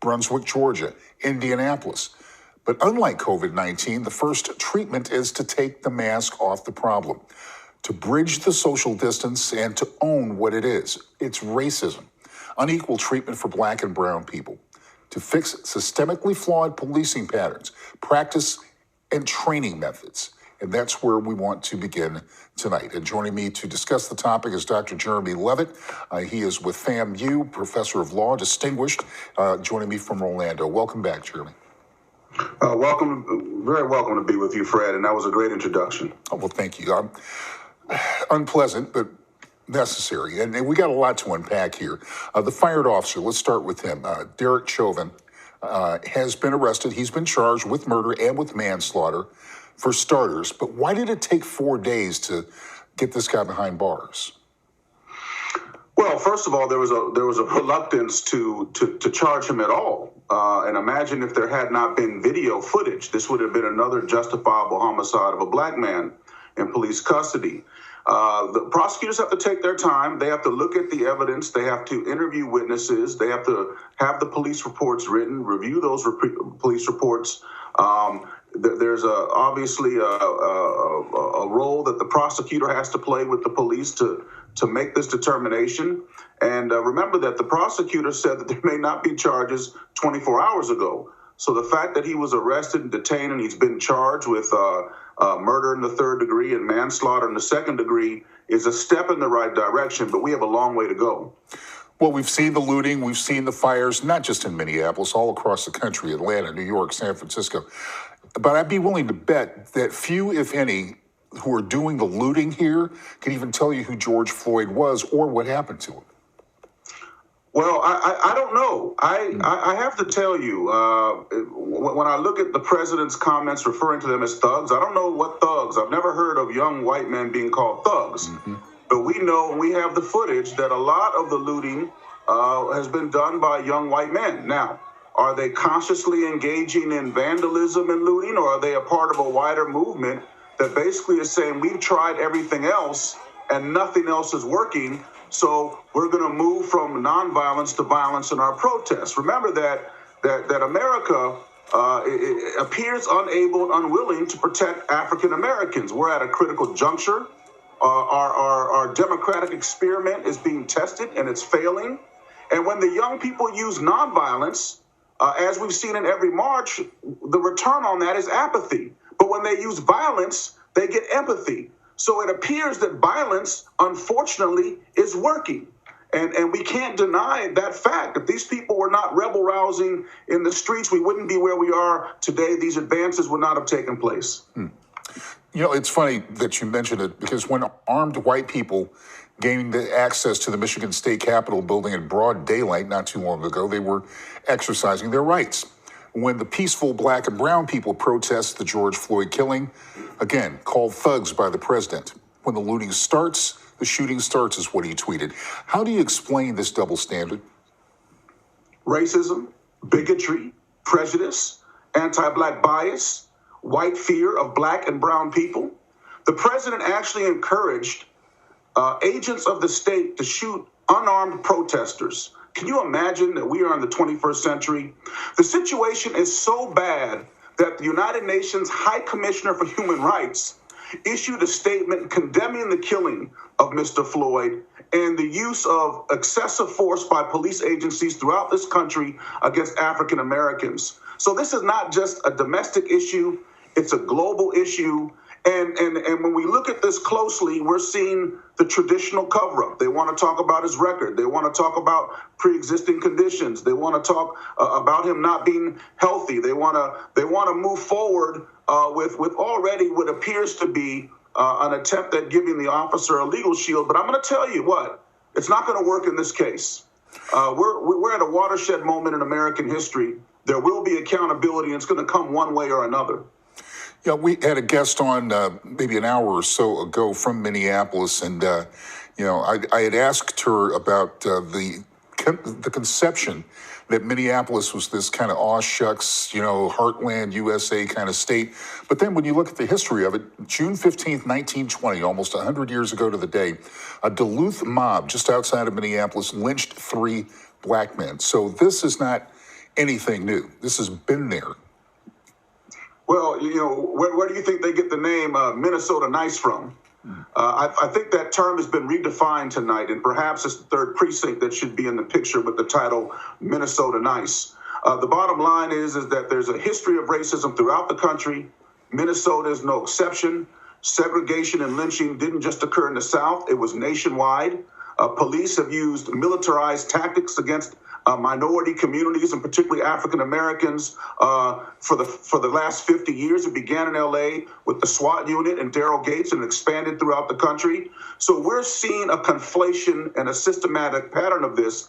Brunswick, Georgia, Indianapolis. But unlike COVID-19, the first treatment is to take the mask off the problem, to bridge the social distance and to own what it is. It's racism, unequal treatment for black and brown people, to fix systemically flawed policing patterns, practice, and training methods. And that's where we want to begin tonight. And joining me to discuss the topic is Dr. Jeremy Levitt. He is with FAMU, professor of law, distinguished, joining me from Orlando. Welcome back, Jeremy. Welcome, very welcome to be with you, Fred, and that was a great introduction. Oh, well, thank you. Unpleasant, but necessary. And we got a lot to unpack here. The fired officer, let's start with him. Derek Chauvin has been arrested. He's been charged with murder and with manslaughter, for starters. But why did it take 4 days to get this guy behind bars? Well, first of all, there was a reluctance to charge him at all. And imagine if there had not been video footage, this would have been another justifiable homicide of a black man in police custody. The prosecutors have to take their time. They have to look at the evidence. They have to interview witnesses. They have to have the police reports written, review those police reports. There's obviously a role that the prosecutor has to play with the police to make this determination. And remember that the prosecutor said that there may not be charges 24 hours ago. So the fact that he was arrested and detained and he's been charged with murder in the third degree and manslaughter in the second degree is a step in the right direction, but we have a long way to go. Well, we've seen the looting, we've seen the fires, not just in Minneapolis, all across the country, Atlanta, New York, San Francisco. But I'd be willing to bet that few, if any, who are doing the looting here can even tell you who George Floyd was or what happened to him. Well, I don't know. I have to tell you, when I look at the president's comments referring to them as thugs, I don't know what thugs. I've never heard of young white men being called thugs. Mm-hmm. But we know, and we have the footage, that a lot of the looting has been done by young white men. Now, are they consciously engaging in vandalism and looting, or are they a part of a wider movement that basically is saying we've tried everything else and nothing else is working, so we're going to move from nonviolence to violence in our protests? Remember that America appears unable and unwilling to protect African Americans. We're at a critical juncture. Our democratic experiment is being tested and it's failing. And when the young people use nonviolence, as we've seen in every march, the return on that is apathy. But when they use violence, they get empathy. So it appears that violence, unfortunately, is working. And we can't deny that fact. If these people were not rebel rousing in the streets, we wouldn't be where we are today. These advances would not have taken place. You know, it's funny that you mentioned it, because when armed white people gained the access to the Michigan State Capitol building in broad daylight not too long ago, they were exercising their rights. When the peaceful black and brown people protest the George Floyd killing, again, called thugs by the president. When the looting starts, the shooting starts, is what he tweeted. How do you explain this double standard? Racism, bigotry, prejudice, anti-black bias, white fear of black and brown people. The president actually encouraged agents of the state to shoot unarmed protesters. Can you imagine that we are in the 21st century? The situation is so bad that the United Nations High Commissioner for Human Rights issued a statement condemning the killing of Mr. Floyd and the use of excessive force by police agencies throughout this country against African Americans. So this is not just a domestic issue, it's a global issue. And when we look at this closely, we're seeing the traditional cover-up. They want to talk about his record. They want to talk about pre-existing conditions. They want to talk about him not being healthy. They want to move forward with already what appears to be an attempt at giving the officer a legal shield. But I'm going to tell you what, it's not going to work in this case. We're at a watershed moment in American history. There will be accountability, and it's going to come one way or another. Yeah, we had a guest on maybe an hour or so ago from Minneapolis, and I had asked her about the conception that Minneapolis was this kind of aw shucks, heartland USA kind of state. But then when you look at the history of it, June 15th, 1920, almost 100 years ago to the day, a Duluth mob just outside of Minneapolis lynched 3 black men. So this is not anything new. This has been there. Well, where do you think they get the name Minnesota Nice from? I think that term has been redefined tonight, and perhaps it's the third precinct that should be in the picture with the title Minnesota Nice. The bottom line is that there's a history of racism throughout the country. Minnesota is no exception. Segregation and lynching didn't just occur in the South, it was nationwide. Police have used militarized tactics against minority communities, and particularly African Americans, for the last 50 years. It began in L.A. with the SWAT unit and Daryl Gates, and expanded throughout the country. So we're seeing a conflation and a systematic pattern of this.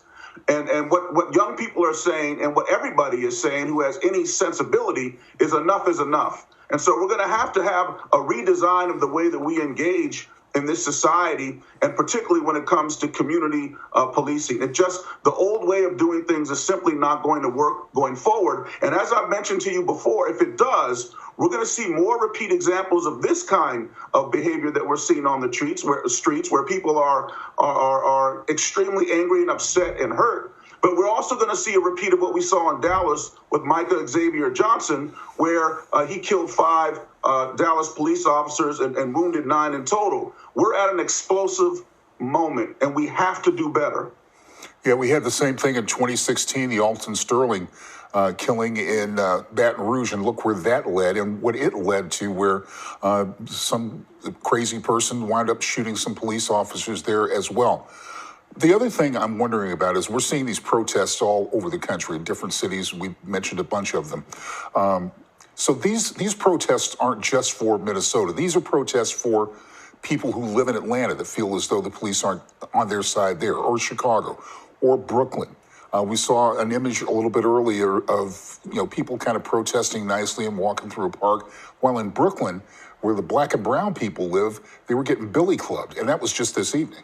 And what young people are saying, and what everybody is saying who has any sensibility, is enough is enough. And so we're going to have a redesign of the way that we engage in this society, and particularly when it comes to community policing. The old way of doing things is simply not going to work going forward. And as I've mentioned to you before, if it does, we're going to see more repeat examples of this kind of behavior that we're seeing on the streets where people are extremely angry and upset and hurt. But we're also going to see a repeat of what we saw in Dallas with Micah Xavier Johnson, where he killed 5 Dallas police officers and wounded 9 in total. We're at an explosive moment, and we have to do better. Yeah, we had the same thing in 2016, the Alton Sterling killing in Baton Rouge, and look where that led and what it led to, where some crazy person wound up shooting some police officers there as well. The other thing I'm wondering about is we're seeing these protests all over the country in different cities. We mentioned a bunch of them. So these protests aren't just for Minnesota. These are protests for people who live in Atlanta that feel as though the police aren't on their side there, or Chicago, or Brooklyn. We saw an image a little bit earlier of people kind of protesting nicely and walking through a park, while in Brooklyn, where the black and brown people live, they were getting billy clubbed, and that was just this evening.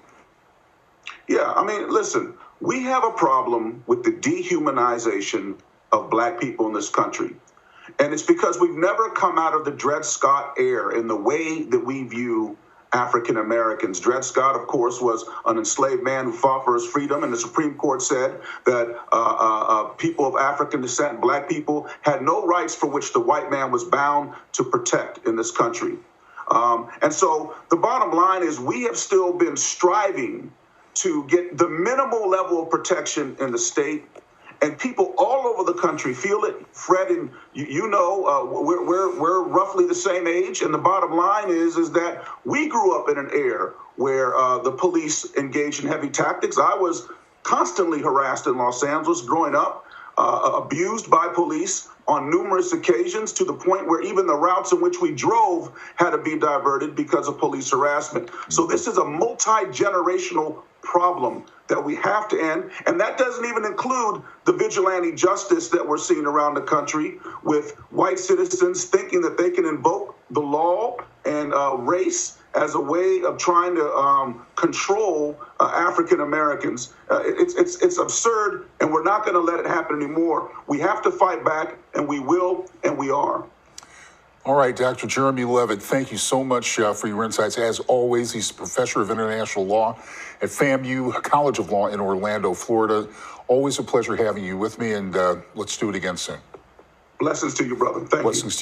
Yeah, I mean, listen, we have a problem with the dehumanization of black people in this country. And it's because we've never come out of the Dred Scott era in the way that we view African Americans. Dred Scott, of course, was an enslaved man who fought for his freedom, and the Supreme Court said that people of African descent, black people, had no rights for which the white man was bound to protect in this country. And so the bottom line is we have still been striving to get the minimal level of protection in the state, and people all over the country feel it. Fred, and we're roughly the same age, and the bottom line is that we grew up in an era where the police engaged in heavy tactics. I was constantly harassed in Los Angeles growing up, abused by police on numerous occasions, to the point where even the routes in which we drove had to be diverted because of police harassment. So this is a multi-generational problem that we have to end. And that doesn't even include the vigilante justice that we're seeing around the country, with white citizens thinking that they can invoke the law and race as a way of trying to control African Americans. It's absurd, and we're not going to let it happen anymore. We have to fight back, and we will, and we are. All right, Dr. Jeremy Levitt, thank you so much for your insights. As always, he's a professor of international law at FAMU College of Law in Orlando, Florida. Always a pleasure having you with me, and let's do it again soon. Blessings to you, brother. Thank you. Blessings to you.